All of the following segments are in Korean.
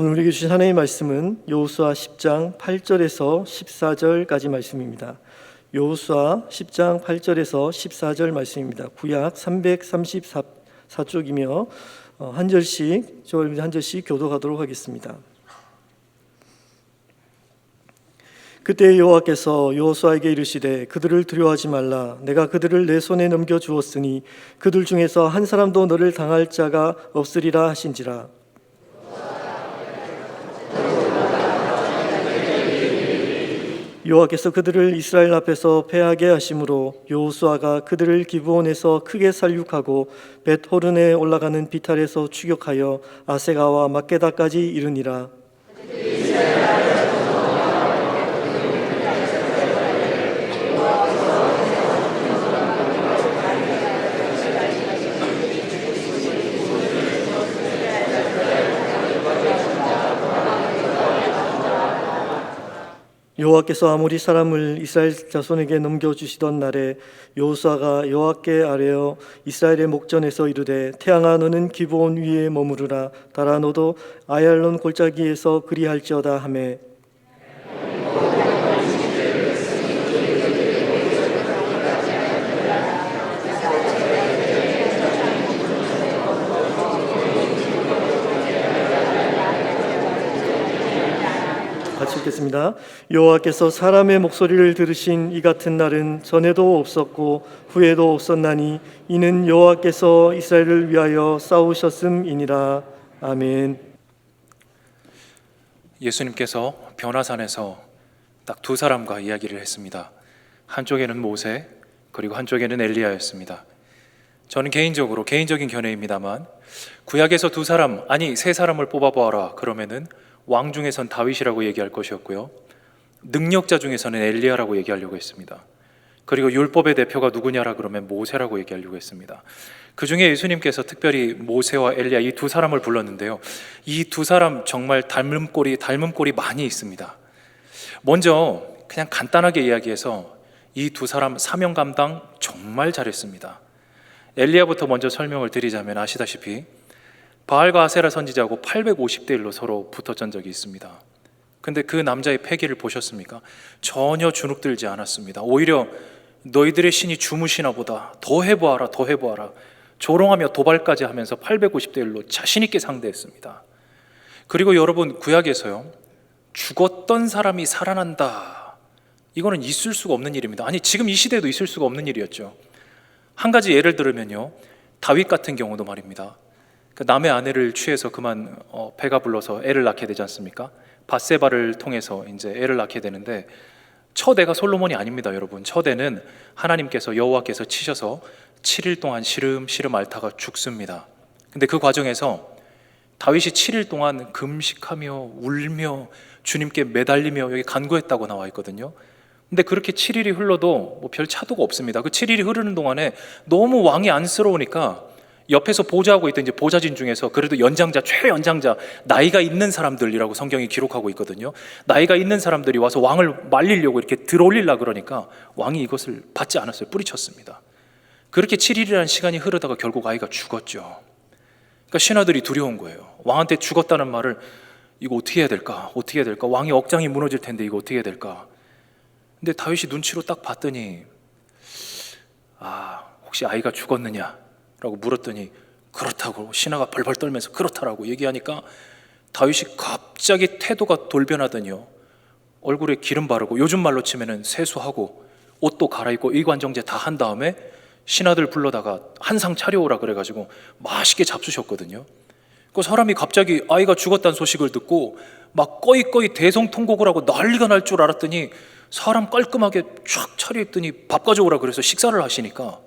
오늘 우리에게 주신 하나님의 말씀은 여호수아 10장 8절에서 14절까지 말씀입니다. 여호수아 10장 8절에서 14절 말씀입니다. 구약 334쪽이며 한 절씩 교독하도록 하겠습니다. 그때 여호와께서 여호수아에게 이르시되 그들을 두려워하지 말라. 내가 그들을 내 손에 넘겨 주었으니 그들 중에서 한 사람도 너를 당할 자가 없으리라 하신지라. 여호와께서 그들을 이스라엘 앞에서 패하게 하심으로 여호수아가 그들을 기브온에서 크게 살육하고 벳호른에 올라가는 비탈에서 추격하여 아세가와 막게다까지 이르니라. 여호와께서 아모리 사람을 이스라엘 자손에게 넘겨주시던 날에 여호수아가 여호와께 아뢰어 이스라엘의 목전에서 이르되 태양아 너는 기브온 위에 머무르라. 달아 너도 아얄론 골짜기에서 그리할지어다 하매 같이 읽겠습니다. 여호와께서 사람의 목소리를 들으신 이 같은 날은 전에도 없었고 후에도 없었나니 이는 여호와께서 이스라엘을 위하여 싸우셨음이니라. 아멘. 예수님께서 변화산에서 딱 두 사람과 이야기를 했습니다. 한쪽에는 모세, 그리고 한쪽에는 엘리야였습니다. 저는 개인적인 견해입니다만 구약에서 두 사람, 아니 세 사람을 뽑아보아라 그러면은 왕 중에선 다윗이라고 얘기할 것이었고요, 능력자 중에서는 엘리야라고 얘기하려고 했습니다. 그리고 율법의 대표가 누구냐라 그러면 모세라고 얘기하려고 했습니다. 그 중에 예수님께서 특별히 모세와 엘리야 이 두 사람을 불렀는데요, 이 두 사람 정말 닮은 꼴이 많이 있습니다. 먼저 그냥 간단하게 이야기해서 이 두 사람 사명 감당 정말 잘했습니다. 엘리야부터 먼저 설명을 드리자면 아시다시피 바알과 아세라 선지자하고 850대 1로 서로 붙었던 적이 있습니다. 근데 그 남자의 패기를 보셨습니까? 전혀 주눅들지 않았습니다. 오히려 너희들의 신이 주무시나 보다, 더 해보아라 조롱하며 도발까지 하면서 850대 1로 자신 있게 상대했습니다. 그리고 여러분, 구약에서요, 죽었던 사람이 살아난다, 이거는 있을 수가 없는 일입니다. 아니 지금 이 시대에도 있을 수가 없는 일이었죠. 한 가지 예를 들면요, 다윗 같은 경우도 말입니다. 남의 아내를 취해서 그만 배가 불러서 애를 낳게 되지 않습니까? 밧세바를 통해서 이제 애를 낳게 되는데 첫 애가 솔로몬이 아닙니다, 여러분. 첫 애는 하나님께서 여호와께서 치셔서 7일 동안 시름시름 앓다가 죽습니다. 근데 그 과정에서 다윗이 7일 동안 금식하며 울며 주님께 매달리며 여기 간구했다고 나와 있거든요. 근데 그렇게 7일이 흘러도 뭐 별 차도가 없습니다. 그 7일이 흐르는 동안에 너무 왕이 안쓰러우니까 옆에서 보좌하고 있던 이제 보좌진 중에서 그래도 최연장자, 나이가 있는 사람들이라고 성경이 기록하고 있거든요. 나이가 있는 사람들이 와서 왕을 말리려고 이렇게 들어올리려고 그러니까 왕이 이것을 받지 않았어요. 뿌리쳤습니다. 그렇게 7일이라는 시간이 흐르다가 결국 아이가 죽었죠. 그러니까 신하들이 두려운 거예요. 왕한테 죽었다는 말을 이거 어떻게 해야 될까? 왕이 억장이 무너질 텐데 이거 어떻게 해야 될까? 근데 다윗이 눈치로 딱 봤더니 혹시 아이가 죽었느냐? 라고 물었더니 그렇다고, 신하가 벌벌 떨면서 그렇다라고 얘기하니까 다윗이 갑자기 태도가 돌변하더니요, 얼굴에 기름 바르고 요즘 말로 치면은 세수하고 옷도 갈아입고 의관정제 다 한 다음에 신하들 불러다가 한상 차려오라 그래가지고 맛있게 잡수셨거든요. 그 사람이 갑자기 아이가 죽었다는 소식을 듣고 막 꺼이꺼이 대성통곡을 하고 난리가 날 줄 알았더니 사람 깔끔하게 쫙 차려입더니 밥 가져오라 그래서 식사를 하시니까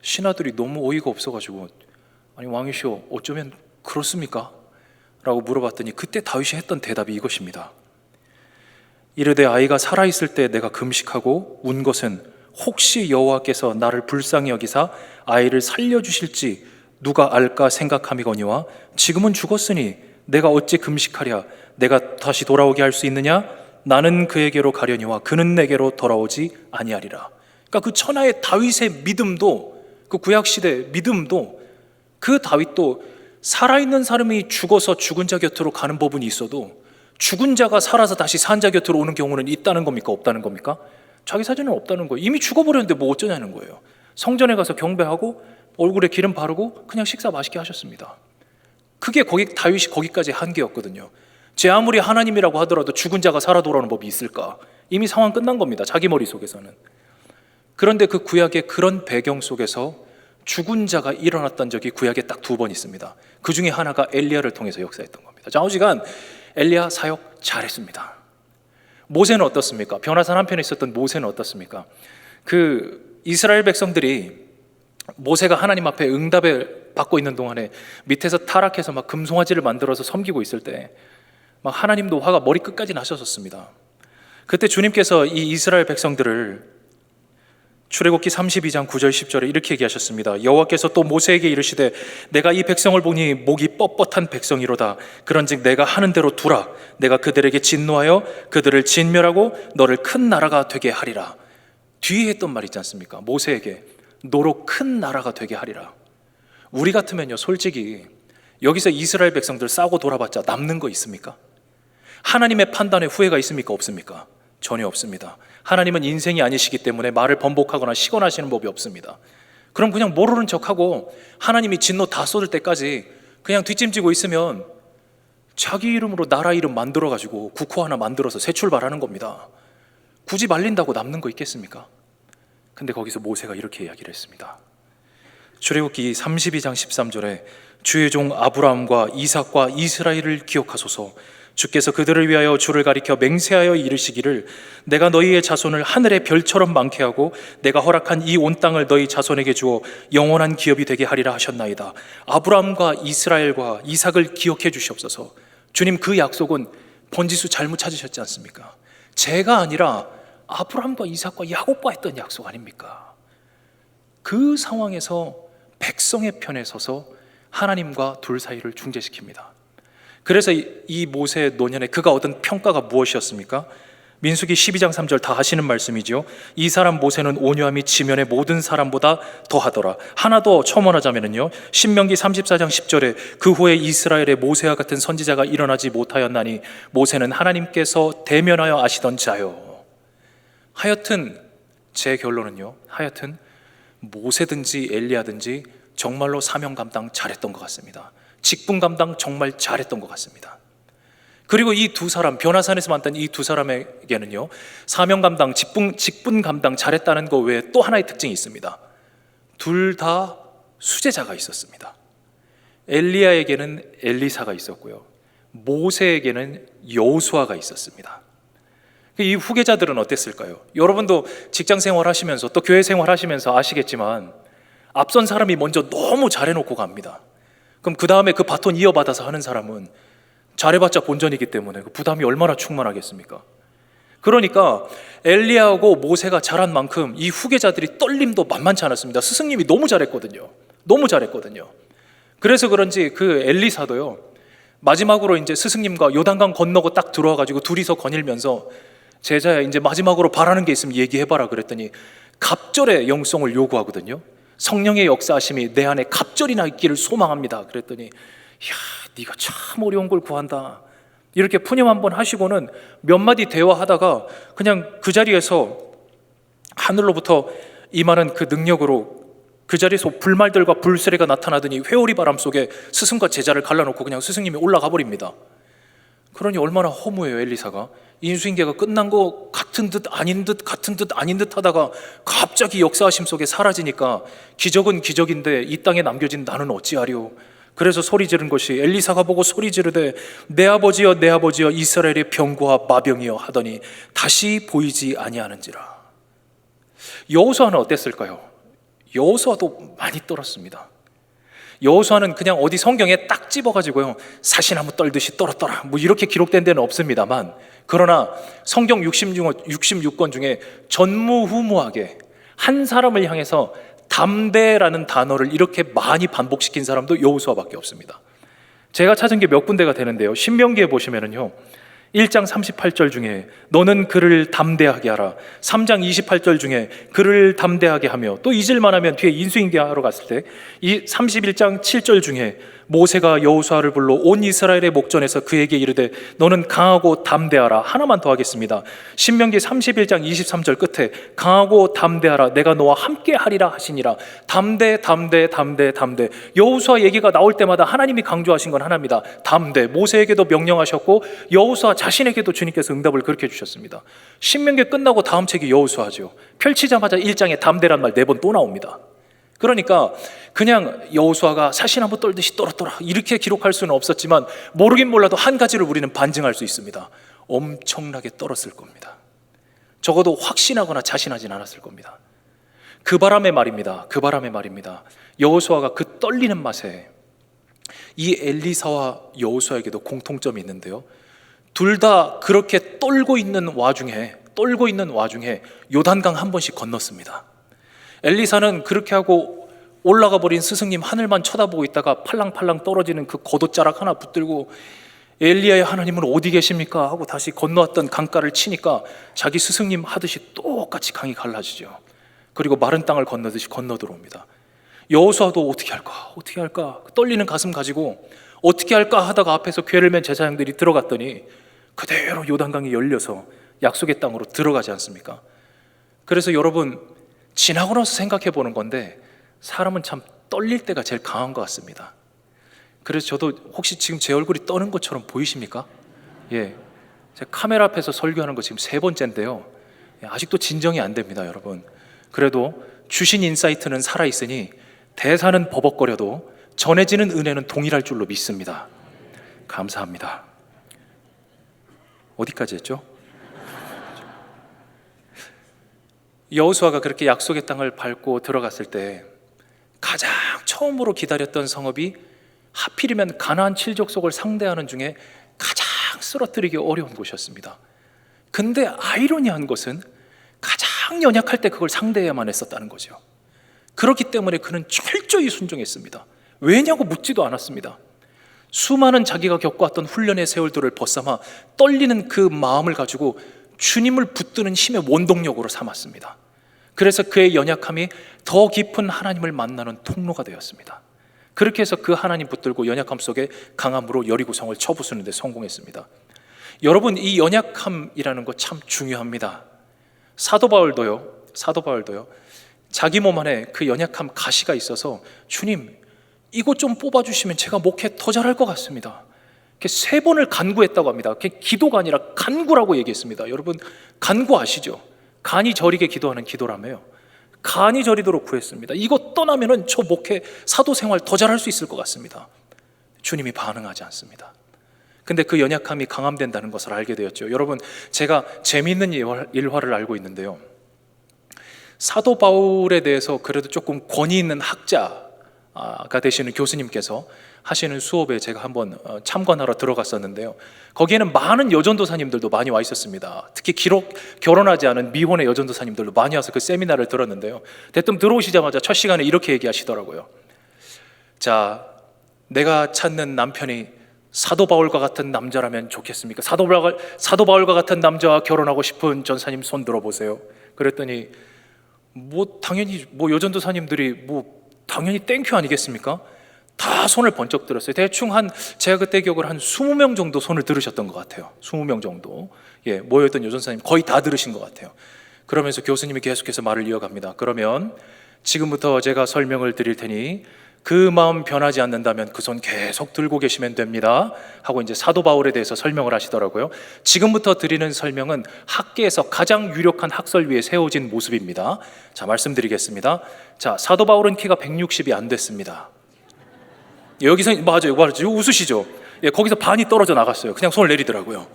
신하들이 너무 어이가 없어가지고 아니 왕이시여 어쩌면 그렇습니까? 라고 물어봤더니 그때 다윗이 했던 대답이 이것입니다. 이르되 아이가 살아있을 때 내가 금식하고 운 것은 혹시 여호와께서 나를 불쌍히 여기사 아이를 살려주실지 누가 알까 생각함이거니와 지금은 죽었으니 내가 어찌 금식하랴? 내가 다시 돌아오게 할 수 있느냐? 나는 그에게로 가려니와 그는 내게로 돌아오지 아니하리라. 그러니까 그 천하의 다윗의 믿음도, 그 구약시대 믿음도, 그 다윗도 살아있는 사람이 죽어서 죽은 자 곁으로 가는 법은 있어도 죽은 자가 살아서 다시 산 자 곁으로 오는 경우는 있다는 겁니까? 없다는 겁니까? 자기 사진은 없다는 거예요. 이미 죽어버렸는데 뭐 어쩌냐는 거예요. 성전에 가서 경배하고 얼굴에 기름 바르고 그냥 식사 맛있게 하셨습니다. 그게 다윗이 거기까지 한계였거든요. 제 아무리 하나님이라고 하더라도 죽은 자가 살아 돌아오는 법이 있을까? 이미 상황 끝난 겁니다. 자기 머릿속에서는. 그런데 그 구약의 그런 배경 속에서 죽은 자가 일어났던 적이 구약에 딱 2번 있습니다. 그 중에 하나가 엘리야를 통해서 역사했던 겁니다. 좌우지간 엘리야 사역 잘했습니다. 모세는 어떻습니까? 변화산 한편에 있었던 모세는 어떻습니까? 그 이스라엘 백성들이 모세가 하나님 앞에 응답을 받고 있는 동안에 밑에서 타락해서 막 금송아지를 만들어서 섬기고 있을 때 막 하나님도 화가 머리끝까지 나셨었습니다. 그때 주님께서 이 이스라엘 백성들을 출애굽기 32장 9절 10절에 이렇게 얘기하셨습니다. 여호와께서 또 모세에게 이르시되 내가 이 백성을 보니 목이 뻣뻣한 백성이로다. 그런즉 내가 하는 대로 두라. 내가 그들에게 진노하여 그들을 진멸하고 너를 큰 나라가 되게 하리라. 뒤에 했던 말 있지 않습니까? 모세에게 너로 큰 나라가 되게 하리라. 우리 같으면요, 솔직히 여기서 이스라엘 백성들 싸고 돌아봤자 남는 거 있습니까? 하나님의 판단에 후회가 있습니까? 없습니까? 전혀 없습니다. 하나님은 인생이 아니시기 때문에 말을 번복하거나 시건하시는 법이 없습니다. 그럼 그냥 모르는 척하고 하나님이 진노 다 쏟을 때까지 그냥 뒷짐지고 있으면 자기 이름으로 나라 이름 만들어가지고 국호 하나 만들어서 새 출발하는 겁니다. 굳이 말린다고 남는 거 있겠습니까? 근데 거기서 모세가 이렇게 이야기를 했습니다. 출애굽기 32장 13절에 주의 종 아브라함과 이삭과 이스라엘을 기억하소서. 주께서 그들을 위하여 주를 가리켜 맹세하여 이르시기를 내가 너희의 자손을 하늘의 별처럼 많게 하고 내가 허락한 이 온 땅을 너희 자손에게 주어 영원한 기업이 되게 하리라 하셨나이다. 아브라함과 이스라엘과 이삭을 기억해 주시옵소서. 주님, 그 약속은 번지수 잘못 찾으셨지 않습니까? 제가 아니라 아브라함과 이삭과 야곱과 했던 약속 아닙니까? 그 상황에서 백성의 편에 서서 하나님과 둘 사이를 중재시킵니다. 그래서 이 모세의 노년에 그가 얻은 평가가 무엇이었습니까? 민수기 12장 3절 다 하시는 말씀이죠. 이 사람 모세는 온유함이 지면의 모든 사람보다 더하더라. 하나 더 첨언하자면요, 신명기 34장 10절에 그 후에 이스라엘의 모세와 같은 선지자가 일어나지 못하였나니 모세는 하나님께서 대면하여 아시던 자요. 하여튼 제 결론은요, 하여튼 모세든지 엘리야든지 정말로 사명 감당 잘했던 것 같습니다. 직분 감당 정말 잘했던 것 같습니다. 그리고 이 두 사람, 변화산에서 만난 이 두 사람에게는요, 사명 감당, 직분 감당 잘했다는 것 외에 또 하나의 특징이 있습니다. 둘 다 수제자가 있었습니다. 엘리야에게는 엘리사가 있었고요, 모세에게는 여호수아가 있었습니다. 이 후계자들은 어땠을까요? 여러분도 직장 생활 하시면서 또 교회 생활 하시면서 아시겠지만 앞선 사람이 먼저 너무 잘해놓고 갑니다. 그럼 그 다음에 그 바톤 이어받아서 하는 사람은 잘해봤자 본전이기 때문에 그 부담이 얼마나 충만하겠습니까? 그러니까 엘리야하고 모세가 잘한 만큼 이 후계자들이 떨림도 만만치 않았습니다. 스승님이 너무 잘했거든요. 그래서 그런지 그 엘리사도요, 마지막으로 이제 스승님과 요단강 건너고 딱 들어와가지고 둘이서 거닐면서 제자야, 이제 마지막으로 바라는 게 있으면 얘기해봐라 그랬더니 갑절의 영성을 요구하거든요. 성령의 역사하심이 내 안에 갑절이나 있기를 소망합니다. 그랬더니 야, 네가 참 어려운 걸 구한다. 이렇게 푸념 한번 하시고는 몇 마디 대화하다가 그냥 그 자리에서 하늘로부터 임하는 그 능력으로 그 자리에서 불말들과 불세례가 나타나더니 회오리 바람 속에 스승과 제자를 갈라놓고 그냥 스승님이 올라가 버립니다. 그러니 얼마나 허무해요. 엘리사가 인수인계가 끝난 거 같은 듯 아닌 듯 같은 듯 아닌 듯 하다가 갑자기 역사하심 속에 사라지니까 기적은 기적인데 이 땅에 남겨진 나는 어찌하리요. 그래서 소리 지른 것이 엘리사가 보고 소리 지르되 내 아버지여 내 아버지여 이스라엘의 병과 마병이여 하더니 다시 보이지 아니하는지라. 여호수아는 어땠을까요? 여호수아도 많이 떨었습니다. 여호수아는 그냥 어디 성경에 딱 집어가지고요, 사시나무 떨듯이 떨었더라 뭐 이렇게 기록된 데는 없습니다만, 그러나 성경 66권 중에 전무후무하게 한 사람을 향해서 담대라는 단어를 이렇게 많이 반복시킨 사람도 여호수아밖에 없습니다. 제가 찾은 게 몇 군데가 되는데요, 신명기에 보시면은요 1장 38절 중에 너는 그를 담대하게 하라, 3장 28절 중에 그를 담대하게 하며, 또 잊을만 하면 뒤에 인수인계하러 갔을 때 이 31장 7절 중에 모세가 여호수아를 불러 온 이스라엘의 목전에서 그에게 이르되 너는 강하고 담대하라. 하나만 더 하겠습니다. 신명기 31장 23절 끝에 강하고 담대하라. 내가 너와 함께 하리라 하시니라. 담대. 여호수아 얘기가 나올 때마다 하나님이 강조하신 건 하나입니다. 담대. 모세에게도 명령하셨고 여호수아 자신에게도 주님께서 응답을 그렇게 주셨습니다. 신명기 끝나고 다음 책이 여호수아죠. 펼치자마자 1장에 담대란 말 4번 또 나옵니다. 그러니까 그냥 여호수아가 사시나무 떨듯이 떨었더라 이렇게 기록할 수는 없었지만 모르긴 몰라도 한 가지를 우리는 반증할 수 있습니다. 엄청나게 떨었을 겁니다. 적어도 확신하거나 자신하진 않았을 겁니다. 그 바람의 말입니다. 여호수아가 그 떨리는 맛에 이 엘리사와 여호수아에게도 공통점이 있는데요, 둘 다 그렇게 떨고 있는 와중에 요단강 한 번씩 건넜습니다. 엘리사는 그렇게 하고 올라가 버린 스승님 하늘만 쳐다보고 있다가 팔랑팔랑 떨어지는 그 겉옷자락 하나 붙들고 엘리야의 하나님은 어디 계십니까? 하고 다시 건너왔던 강가를 치니까 자기 스승님 하듯이 똑같이 강이 갈라지죠. 그리고 마른 땅을 건너듯이 건너 들어옵니다. 여호수아도 어떻게 할까 떨리는 가슴 가지고 어떻게 할까 하다가 앞에서 궤를 맨 제사장들이 들어갔더니 그대로 요단강이 열려서 약속의 땅으로 들어가지 않습니까? 그래서 여러분, 지나고 나서 생각해 보는 건데 사람은 참 떨릴 때가 제일 강한 것 같습니다. 그래서 저도 혹시 지금 제 얼굴이 떠는 것처럼 보이십니까? 예, 제가 카메라 앞에서 설교하는 거 지금 3번째인데요, 아직도 진정이 안 됩니다, 여러분. 그래도 주신 인사이트는 살아있으니 대사는 버벅거려도 전해지는 은혜는 동일할 줄로 믿습니다. 감사합니다. 어디까지 했죠? 여호수아가 그렇게 약속의 땅을 밟고 들어갔을 때 가장 처음으로 기다렸던 성읍이 하필이면 가나안 7족속을 상대하는 중에 가장 쓰러뜨리기 어려운 곳이었습니다. 근데 아이러니한 것은 가장 연약할 때 그걸 상대해야만 했었다는 거죠. 그렇기 때문에 그는 철저히 순종했습니다. 왜냐고 묻지도 않았습니다. 수많은 자기가 겪어왔던 훈련의 세월들을 벗삼아 떨리는 그 마음을 가지고 주님을 붙드는 힘의 원동력으로 삼았습니다. 그래서 그의 연약함이 더 깊은 하나님을 만나는 통로가 되었습니다. 그렇게 해서 그 하나님 붙들고 연약함 속에 강함으로 여리고성을 쳐부수는 데 성공했습니다. 여러분, 이 연약함이라는 거 참 중요합니다. 사도 바울도요 자기 몸 안에 그 연약함 가시가 있어서 주님, 이것 좀 뽑아주시면 제가 목회 더 잘할 것 같습니다. 3번을 간구했다고 합니다. 기도가 아니라 간구라고 얘기했습니다. 여러분, 간구 아시죠? 간이 저리게 기도하는 기도라며요. 간이 저리도록 구했습니다. 이거 떠나면은 저 목회 사도 생활 더 잘할 수 있을 것 같습니다. 주님이 반응하지 않습니다. 근데 그 연약함이 강함된다는 것을 알게 되었죠. 여러분, 제가 재미있는 일화를 알고 있는데요, 사도 바울에 대해서 그래도 조금 권위 있는 학자가 되시는 교수님께서 하시는 수업에 제가 한번 참관하러 들어갔었는데요, 거기에는 많은 여전도사님들도 많이 와 있었습니다. 특히 결혼하지 않은 미혼의 여전도사님들도 많이 와서 그 세미나를 들었는데요, 대뜸 들어오시자마자 첫 시간에 이렇게 얘기하시더라고요. 자, 내가 찾는 남편이 사도 바울과 같은 남자라면 좋겠습니까? 사도 바울과 같은 남자와 결혼하고 싶은 전사님 손 들어보세요. 그랬더니 당연히 여전도사님들이 당연히 땡큐 아니겠습니까? 다 손을 번쩍 들었어요. 대충 제가 그때 기억으로 한 20명 정도 손을 들으셨던 것 같아요. 20명 정도. 예, 모여있던 여전사님 거의 다 들으신 것 같아요. 그러면서 교수님이 계속해서 말을 이어갑니다. 그러면 지금부터 제가 설명을 드릴 테니 그 마음 변하지 않는다면 그 손 계속 들고 계시면 됩니다 하고 이제 사도 바울에 대해서 설명을 하시더라고요. 지금부터 드리는 설명은 학계에서 가장 유력한 학설 위에 세워진 모습입니다. 자, 말씀드리겠습니다. 자, 사도 바울은 키가 160이 안 됐습니다. 여기서 맞아요. 웃으시죠? 예, 거기서 반이 떨어져 나갔어요. 그냥 손을 내리더라고요.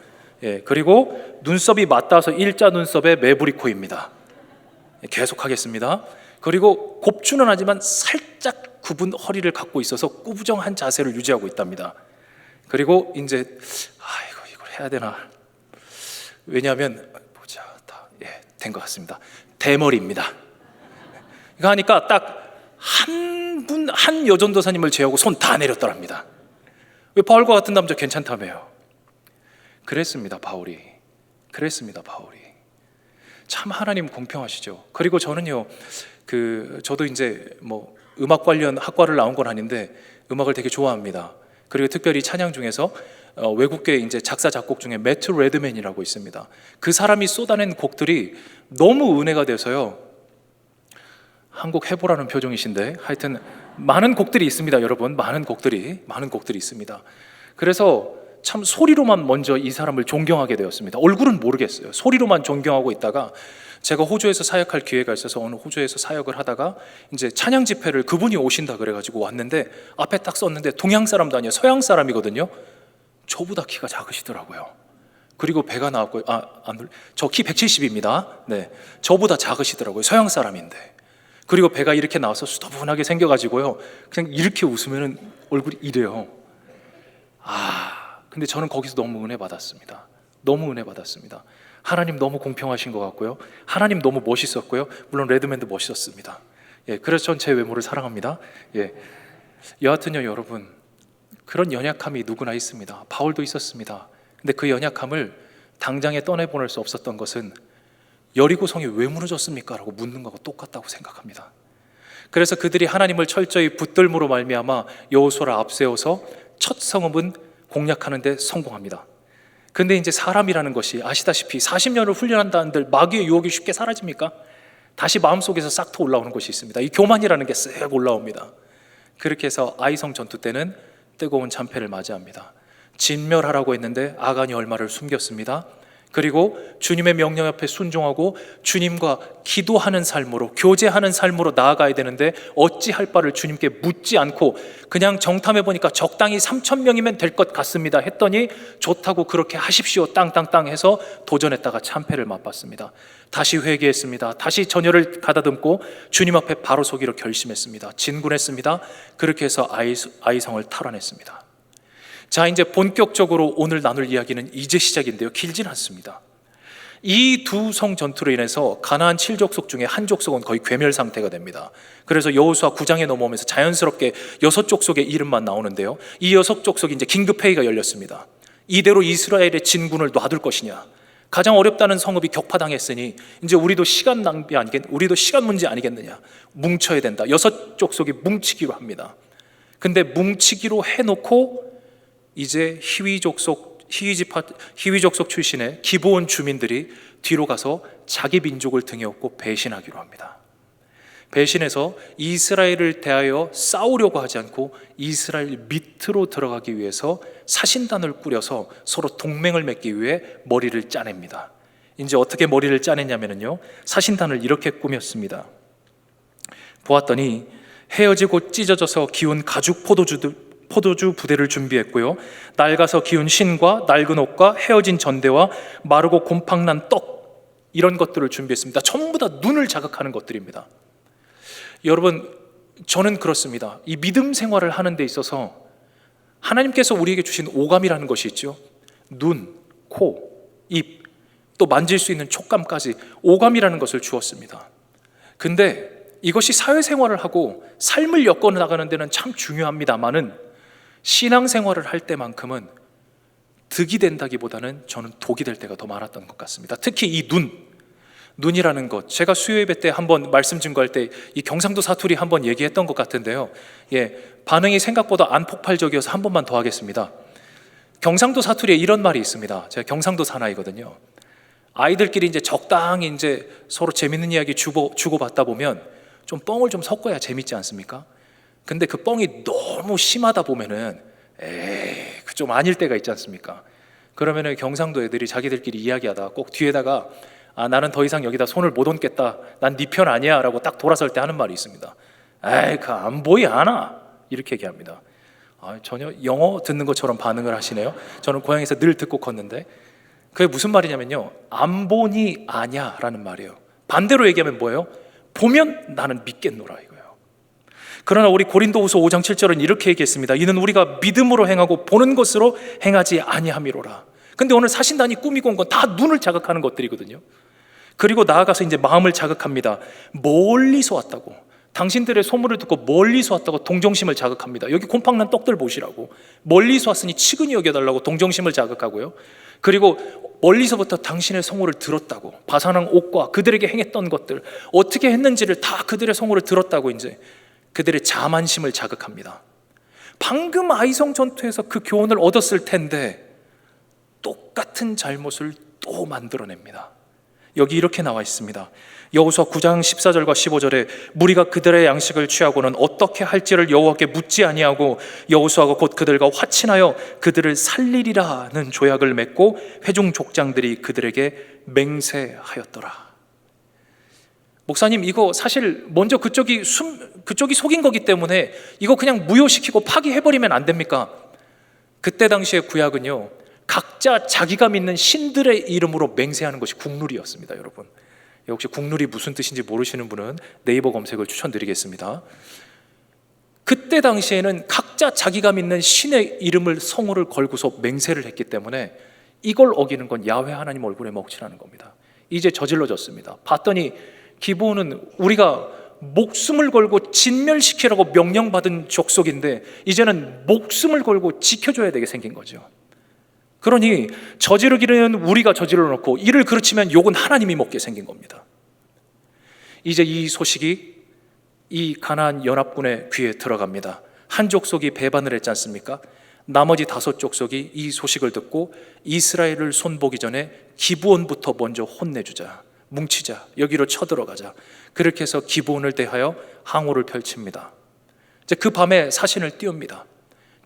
예, 그리고 눈썹이 맞닿아서 일자 눈썹에 매부리 코입니다. 예, 계속하겠습니다. 그리고 곱주는 하지만 살짝 굽은 허리를 갖고 있어서 꾸부정한 자세를 유지하고 있답니다. 그리고 이제 이걸 해야 되나? 왜냐하면 된 것 같습니다. 대머리입니다. 이거 하니까 딱 한 여전도사님을 제외하고 손 다 내렸더랍니다. 왜 바울과 같은 남자 괜찮다며요? 그랬습니다, 바울이. 참 하나님 공평하시죠. 그리고 저는요, 저도 이제 음악 관련 학과를 나온 건 아닌데 음악을 되게 좋아합니다. 그리고 특별히 찬양 중에서 외국계 이제 작사 작곡 중에 매트 레드맨이라고 있습니다. 그 사람이 쏟아낸 곡들이 너무 은혜가 돼서요. 한국 해보라는 표정이신데 하여튼 많은 곡들이 있습니다, 여러분. 많은 곡들이 있습니다. 그래서 참 소리로만 먼저 이 사람을 존경하게 되었습니다. 얼굴은 모르겠어요. 소리로만 존경하고 있다가 제가 호주에서 사역할 기회가 있어서 어느 호주에서 사역을 하다가 이제 찬양 집회를 그분이 오신다 그래가지고 왔는데 앞에 딱 썼는데 동양 사람도 아니에요. 서양 사람이거든요. 저보다 키가 작으시더라고요. 그리고 배가 나왔고요. 저 키 170입니다. 네, 저보다 작으시더라고요. 서양 사람인데. 그리고 배가 이렇게 나와서 수더분하게 생겨가지고요. 그냥 이렇게 웃으면 얼굴이 이래요. 근데 저는 거기서 너무 은혜 받았습니다. 너무 은혜 받았습니다. 하나님 너무 공평하신 것 같고요. 하나님 너무 멋있었고요. 물론 레드맨도 멋있었습니다. 그래서 전 제 외모를 사랑합니다. 여하튼요, 여러분, 그런 연약함이 누구나 있습니다. 바울도 있었습니다. 근데 그 연약함을 당장에 떠내보낼 수 없었던 것은 여리고성이 왜 무너졌습니까? 라고 묻는 거하고 똑같다고 생각합니다. 그래서 그들이 하나님을 철저히 붙들므로 말미암아 여호수아를 앞세워서 첫 성읍은 공략하는 데 성공합니다. 근데 이제 사람이라는 것이 아시다시피 40년을 훈련한다는들 마귀의 유혹이 쉽게 사라집니까? 다시 마음속에서 싹터 올라오는 것이 있습니다. 이 교만이라는 게 쓱 올라옵니다. 그렇게 해서 아이성 전투 때는 뜨거운 참패를 맞이합니다. 진멸하라고 했는데 아간이 얼마를 숨겼습니다. 그리고 주님의 명령 앞에 순종하고 주님과 기도하는 삶으로, 교제하는 삶으로 나아가야 되는데 어찌할 바를 주님께 묻지 않고 그냥 정탐해 보니까 적당히 3,000명이면 될 것 같습니다 했더니 좋다고 그렇게 하십시오 땅땅땅 해서 도전했다가 참패를 맛봤습니다. 다시 회개했습니다. 다시 전열을 가다듬고 주님 앞에 바로 서기로 결심했습니다. 진군했습니다. 그렇게 해서 아이성을 탈환했습니다. 자, 이제 본격적으로 오늘 나눌 이야기는 이제 시작인데요, 길진 않습니다. 이 두 성 전투로 인해서 가나안 7족속 중에 한 족속은 거의 괴멸 상태가 됩니다. 그래서 여호수아 9장에 넘어오면서 자연스럽게 6족속의 이름만 나오는데요, 이 6족속이 이제 긴급회의가 열렸습니다. 이대로 이스라엘의 진군을 놔둘 것이냐, 가장 어렵다는 성읍이 격파당했으니 이제 우리도 시간 문제 아니겠느냐, 뭉쳐야 된다. 6족속이 뭉치기로 합니다. 근데 뭉치기로 해놓고 이제 히위족속 출신의 기브온 주민들이 뒤로 가서 자기 민족을 등에 업고 배신하기로 합니다. 배신해서 이스라엘을 대하여 싸우려고 하지 않고 이스라엘 밑으로 들어가기 위해서 사신단을 꾸려서 서로 동맹을 맺기 위해 머리를 짜냅니다. 이제 어떻게 머리를 짜냈냐면요, 사신단을 이렇게 꾸몄습니다. 보았더니 헤어지고 찢어져서 기운 가죽 포도주 부대를 준비했고요, 낡아서 기운 신과 낡은 옷과 헤어진 전대와 마르고 곰팡난 떡, 이런 것들을 준비했습니다. 전부 다 눈을 자극하는 것들입니다. 여러분, 저는 그렇습니다. 이 믿음 생활을 하는 데 있어서 하나님께서 우리에게 주신 오감이라는 것이 있죠. 눈, 코, 입, 또 만질 수 있는 촉감까지 오감이라는 것을 주었습니다. 근데 이것이 사회생활을 하고 삶을 엮어 나가는 데는 참 중요합니다만은 신앙생활을 할 때만큼은 득이 된다기보다는 저는 독이 될 때가 더 많았던 것 같습니다. 특히 이 눈이라는 것, 제가 수요예배 때 한번 말씀 증거할 때 이 경상도 사투리 한번 얘기했던 것 같은데요, 반응이 생각보다 안 폭발적이어서 한 번만 더 하겠습니다. 경상도 사투리에 이런 말이 있습니다. 제가 경상도 사나이거든요. 아이들끼리 이제 적당히 이제 서로 재밌는 이야기 주고받다 보면 좀 뻥을 좀 섞어야 재밌지 않습니까? 근데 그 뻥이 너무 심하다 보면은 좀 아닐 때가 있지 않습니까? 그러면은 경상도 애들이 자기들끼리 이야기하다가 꼭 뒤에다가 나는 더 이상 여기다 손을 못 얹겠다, 난 네 편 아니야 라고 딱 돌아설 때 하는 말이 있습니다. 그 안 보이 하나, 이렇게 얘기합니다. 전혀 영어 듣는 것처럼 반응을 하시네요. 저는 고향에서 늘 듣고 컸는데 그게 무슨 말이냐면요, 안 보니 아냐 라는 말이에요. 반대로 얘기하면 뭐예요? 보면 나는 믿겠노라 이거예요. 그러나 우리 고린도후서 5장 7절은 이렇게 얘기했습니다. 이는 우리가 믿음으로 행하고 보는 것으로 행하지 아니함이로라. 근데 오늘 사신단이 꾸미고 온 건 다 눈을 자극하는 것들이거든요. 그리고 나아가서 이제 마음을 자극합니다. 멀리서 왔다고, 당신들의 소문을 듣고 멀리서 왔다고 동정심을 자극합니다. 여기 곰팡난 떡들 보시라고, 멀리서 왔으니 치근히 여겨달라고 동정심을 자극하고요. 그리고 멀리서부터 당신의 성호를 들었다고, 바산왕 옥과 그들에게 행했던 것들 어떻게 했는지를 다 그들의 성호를 들었다고 이제 그들의 자만심을 자극합니다. 방금 아이성 전투에서 그 교훈을 얻었을 텐데 똑같은 잘못을 또 만들어냅니다. 여기 이렇게 나와 있습니다. 여호수아 9장 14절과 15절에 무리가 그들의 양식을 취하고는 어떻게 할지를 여호와께 묻지 아니하고 여호수아가 곧 그들과 화친하여 그들을 살리리라는 조약을 맺고 회중 족장들이 그들에게 맹세하였더라. 목사님, 이거 사실 먼저 그쪽이 속인 거기 때문에 이거 그냥 무효시키고 파기해버리면 안 됩니까? 그때 당시에 구약은요, 각자 자기가 믿는 신들의 이름으로 맹세하는 것이 국룰이었습니다. 여러분, 혹시 국룰이 무슨 뜻인지 모르시는 분은 네이버 검색을 추천드리겠습니다. 그때 당시에는 각자 자기가 믿는 신의 이름을 성호를 걸고서 맹세를 했기 때문에 이걸 어기는 건 야훼 하나님 얼굴에 먹칠하는 겁니다. 이제 저질러졌습니다. 봤더니 기브온은 우리가 목숨을 걸고 진멸시키라고 명령받은 족속인데 이제는 목숨을 걸고 지켜줘야 되게 생긴 거죠. 그러니 저지르기는 우리가 저질러 놓고 이를 그르치면 욕은 하나님이 먹게 생긴 겁니다. 이제 이 소식이 이 가나안 연합군의 귀에 들어갑니다. 한 족속이 배반을 했지 않습니까? 나머지 5 족속이 이 소식을 듣고 이스라엘을 손보기 전에 기브온부터 먼저 혼내주자, 뭉치자, 여기로 쳐들어가자. 그렇게 해서 기브온을 대하여 항오를 펼칩니다. 이제 그 밤에 사신을 띄웁니다.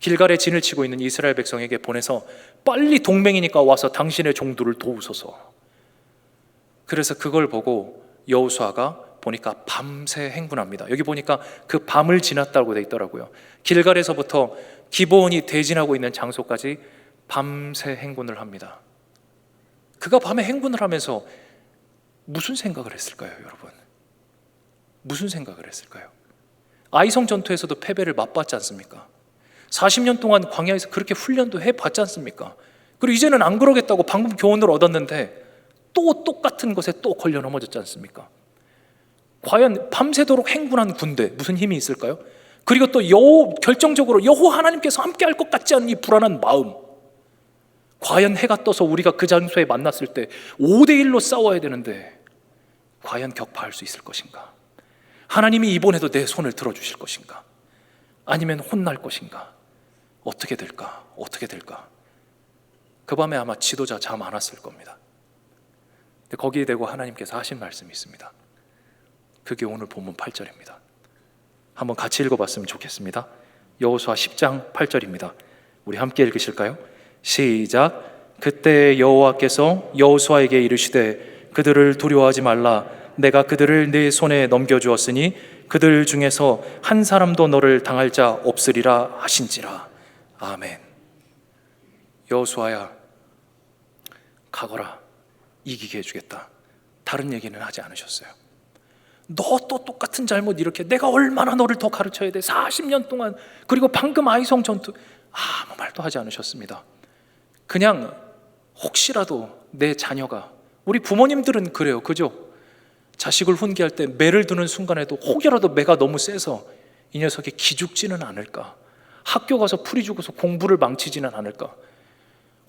길갈에 진을 치고 있는 이스라엘 백성에게 보내서 빨리 동맹이니까 와서 당신의 종들을 도우소서. 그래서 그걸 보고 여호수아가 보니까 밤새 행군합니다. 여기 보니까 그 밤을 지났다고 돼 있더라고요. 길갈에서부터 기브온이 대진하고 있는 장소까지 밤새 행군을 합니다. 그가 밤에 행군을 하면서 무슨 생각을 했을까요, 여러분? 무슨 생각을 했을까요? 아이성 전투에서도 패배를 맛봤지 않습니까? 40년 동안 광야에서 그렇게 훈련도 해봤지 않습니까? 그리고 이제는 안 그러겠다고 방금 교훈을 얻었는데 또 똑같은 것에 또 걸려 넘어졌지 않습니까? 과연 밤새도록 행군한 군대 무슨 힘이 있을까요? 그리고 또 결정적으로 여호와 하나님께서 함께 할 것 같지 않은 이 불안한 마음, 과연 해가 떠서 우리가 그 장소에 만났을 때 5대1로 싸워야 되는데 과연 격파할 수 있을 것인가? 하나님이 이번에도 내 손을 들어주실 것인가? 아니면 혼날 것인가? 어떻게 될까? 어떻게 될까? 그 밤에 아마 지도자 잠 안 왔을 겁니다. 근데 거기에 대고 하나님께서 하신 말씀이 있습니다. 그게 오늘 본문 8절입니다. 한번 같이 읽어봤으면 좋겠습니다. 여호수아 10장 8절입니다. 우리 함께 읽으실까요? 시작. 그때 여호와께서 여호수아에게 이르시되 그들을 두려워하지 말라. 내가 그들을 네 손에 넘겨주었으니 그들 중에서 한 사람도 너를 당할 자 없으리라 하신지라. 아멘. 여호수아야, 가거라. 이기게 해주겠다. 다른 얘기는 하지 않으셨어요. 너 또 똑같은 잘못 이렇게 내가 얼마나 너를 더 가르쳐야 돼, 40년 동안. 그리고 방금 아이성 전투, 아무 말도 하지 않으셨습니다. 그냥 혹시라도 내 자녀가, 우리 부모님들은 그래요, 그죠? 자식을 훈계할 때 매를 두는 순간에도 혹여라도 매가 너무 세서 이 녀석이 기죽지는 않을까, 학교 가서 풀이 죽어서 공부를 망치지는 않을까,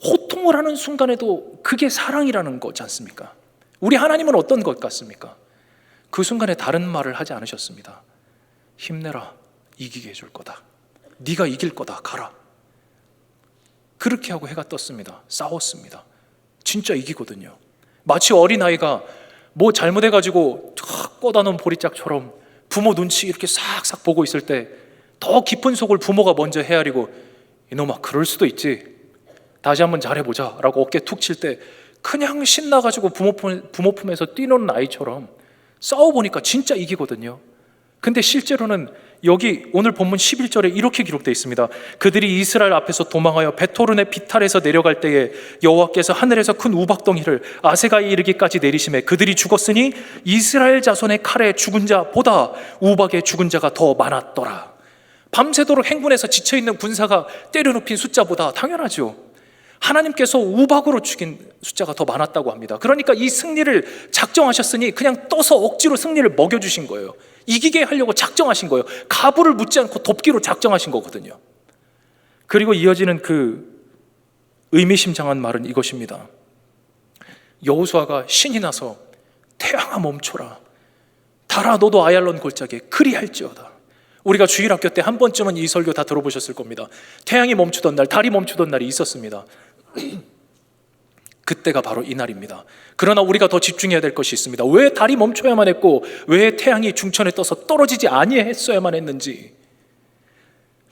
호통을 하는 순간에도 그게 사랑이라는 거지 않습니까? 우리 하나님은 어떤 것 같습니까? 그 순간에 다른 말을 하지 않으셨습니다. 힘내라, 이기게 해줄 거다. 네가 이길 거다, 가라. 그렇게 하고 해가 떴습니다. 싸웠습니다. 진짜 이기거든요. 마치 어린아이가 뭐 잘못해가지고 꽂아 놓은 보리짝처럼 부모 눈치 이렇게 싹싹 보고 있을 때 더 깊은 속을 부모가 먼저 헤아리고 이놈아 그럴 수도 있지, 다시 한번 잘해보자 라고 어깨 툭 칠 때 그냥 신나가지고 부모 품에서 뛰노는 아이처럼 싸워보니까 진짜 이기거든요. 근데 실제로는 여기 오늘 본문 11절에 이렇게 기록되어 있습니다. 그들이 이스라엘 앞에서 도망하여 베토른의 비탈에서 내려갈 때에 여호와께서 하늘에서 큰 우박덩이를 아세가에 이르기까지 내리심에 그들이 죽었으니 이스라엘 자손의 칼에 죽은 자보다 우박에 죽은 자가 더 많았더라. 밤새도록 행군해서 지쳐있는 군사가 때려눕힌 숫자보다, 당연하죠, 하나님께서 우박으로 죽인 숫자가 더 많았다고 합니다. 그러니까 이 승리를 작정하셨으니 그냥 떠서 억지로 승리를 먹여주신 거예요. 이기게 하려고 작정하신 거예요. 가부를 묻지 않고 돕기로 작정하신 거거든요. 그리고 이어지는 그 의미심장한 말은 이것입니다. 여호수아가 신이 나서 태양아 멈춰라, 달아 너도 아얄론 골짜기에 그리할지어다. 우리가 주일학교 때 한 번쯤은 이 설교 다 들어보셨을 겁니다. 태양이 멈추던 날, 달이 멈추던 날이 있었습니다. 그때가 바로 이 날입니다. 그러나 우리가 더 집중해야 될 것이 있습니다. 왜 달이 멈춰야만 했고 왜 태양이 중천에 떠서 떨어지지 아니했어야만 했는지.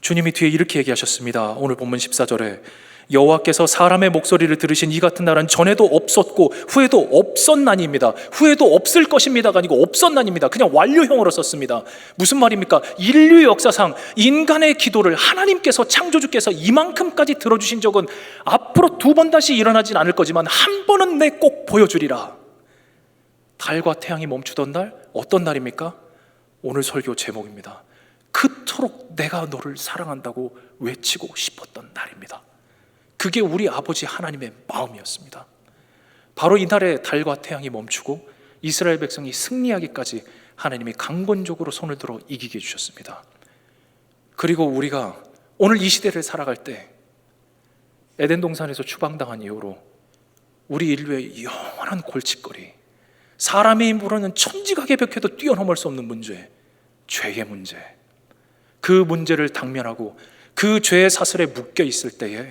주님이 뒤에 이렇게 얘기하셨습니다. 오늘 본문 14절에 여호와께서 사람의 목소리를 들으신 이 같은 날은 전에도 없었고 후에도 없었나니입니다. 후에도 없을 것입니다가 아니고 없었나니입니다. 그냥 완료형으로 썼습니다. 무슨 말입니까? 인류 역사상 인간의 기도를 하나님께서, 창조주께서 이만큼까지 들어주신 적은 앞으로 두 번 다시 일어나진 않을 거지만 한 번은 내 꼭 보여주리라. 달과 태양이 멈추던 날, 어떤 날입니까? 오늘 설교 제목입니다. 그토록 내가 너를 사랑한다고 외치고 싶었던 날입니다. 그게 우리 아버지 하나님의 마음이었습니다. 바로 이날에 달과 태양이 멈추고 이스라엘 백성이 승리하기까지 하나님이 강권적으로 손을 들어 이기게 해주셨습니다. 그리고 우리가 오늘 이 시대를 살아갈 때 에덴 동산에서 추방당한 이후로 우리 인류의 영원한 골칫거리, 사람의 힘으로는 천지가개벽해도 뛰어넘을 수 없는 문제, 죄의 문제, 그 문제를 당면하고 그 죄의 사슬에 묶여 있을 때에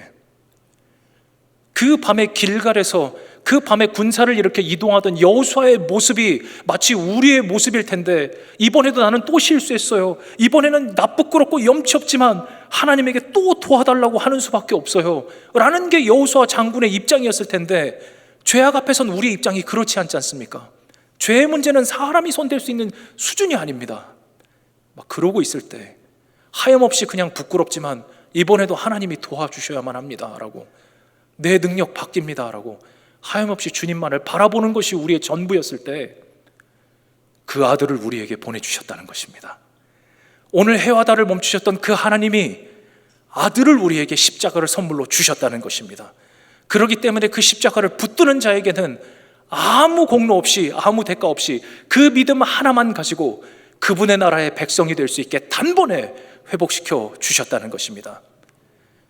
그 밤에 길갈에서 그 밤에 군사를 이렇게 이동하던 여호수아의 모습이 마치 우리의 모습일 텐데, 이번에도 나는 또 실수했어요, 이번에는 나 부끄럽고 염치 없지만 하나님에게 또 도와달라고 하는 수밖에 없어요 라는 게 여호수아 장군의 입장이었을 텐데, 죄악 앞에선 우리의 입장이 그렇지 않지 않습니까? 죄의 문제는 사람이 손댈 수 있는 수준이 아닙니다. 막 그러고 있을 때 하염없이 그냥 부끄럽지만 이번에도 하나님이 도와주셔야만 합니다 라고, 내 능력 바뀝니다 라고 하염없이 주님만을 바라보는 것이 우리의 전부였을 때 그 아들을 우리에게 보내주셨다는 것입니다. 오늘 해와 달을 멈추셨던 그 하나님이 아들을 우리에게 십자가를 선물로 주셨다는 것입니다. 그렇기 때문에 그 십자가를 붙드는 자에게는 아무 공로 없이, 아무 대가 없이 그 믿음 하나만 가지고 그분의 나라의 백성이 될 수 있게 단번에 회복시켜 주셨다는 것입니다.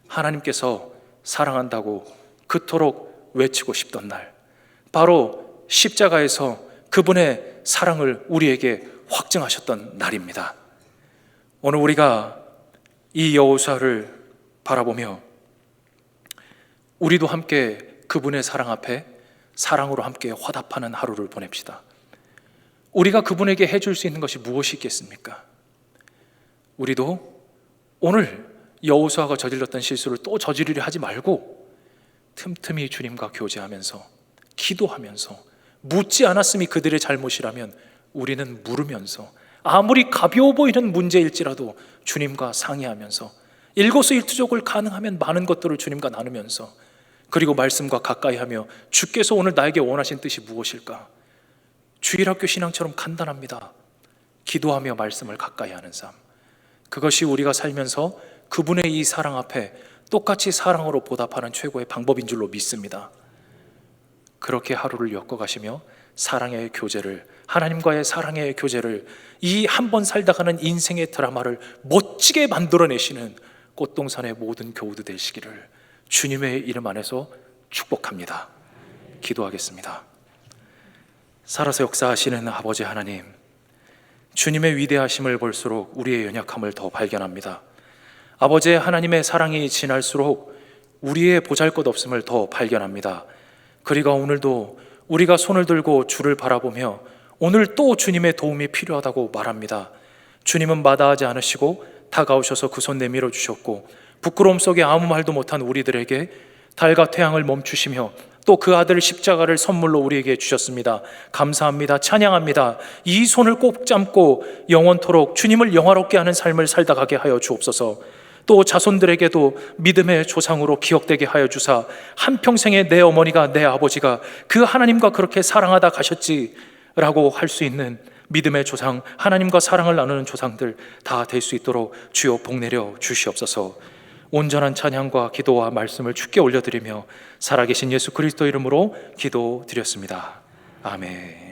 하나님께서 사랑한다고 그토록 외치고 싶던 날, 바로 십자가에서 그분의 사랑을 우리에게 확증하셨던 날입니다. 오늘 우리가 이 여호수아를 바라보며 우리도 함께 그분의 사랑 앞에 사랑으로 함께 화답하는 하루를 보냅시다. 우리가 그분에게 해줄 수 있는 것이 무엇이 있겠습니까? 우리도 오늘 여호수아가 저질렀던 실수를 또 저지르려 하지 말고 틈틈이 주님과 교제하면서, 기도하면서, 묻지 않았음이 그들의 잘못이라면 우리는 물으면서, 아무리 가벼워 보이는 문제일지라도 주님과 상의하면서, 일거수일투족을 가능하면 많은 것들을 주님과 나누면서, 그리고 말씀과 가까이 하며 주께서 오늘 나에게 원하신 뜻이 무엇일까? 주일학교 신앙처럼 간단합니다. 기도하며 말씀을 가까이 하는 삶, 그것이 우리가 살면서 그분의 이 사랑 앞에 똑같이 사랑으로 보답하는 최고의 방법인 줄로 믿습니다. 그렇게 하루를 엮어가시며 사랑의 교제를, 하나님과의 사랑의 교제를, 이 한 번 살다가는 인생의 드라마를 멋지게 만들어내시는 꽃동산의 모든 교우들 되시기를 주님의 이름 안에서 축복합니다. 기도하겠습니다. 살아서 역사하시는 아버지 하나님, 주님의 위대하심을 볼수록 우리의 연약함을 더 발견합니다. 아버지 하나님의 사랑이 지날수록 우리의 보잘것없음을 더 발견합니다. 그리고 오늘도 우리가 손을 들고 주를 바라보며 오늘 또 주님의 도움이 필요하다고 말합니다. 주님은 마다하지 않으시고 다가오셔서 그 손 내밀어 주셨고, 부끄러움 속에 아무 말도 못한 우리들에게 달과 태양을 멈추시며 또 그 아들 십자가를 선물로 우리에게 주셨습니다. 감사합니다. 찬양합니다. 이 손을 꼭 잡고 영원토록 주님을 영화롭게 하는 삶을 살다 가게 하여 주옵소서. 또 자손들에게도 믿음의 조상으로 기억되게 하여 주사, 한평생에 내 어머니가, 내 아버지가 그 하나님과 그렇게 사랑하다 가셨지라고 할 수 있는 믿음의 조상, 하나님과 사랑을 나누는 조상들 다 될 수 있도록 주여 복내려 주시옵소서. 온전한 찬양과 기도와 말씀을 주께 올려드리며 살아계신 예수 그리스도 이름으로 기도드렸습니다. 아멘.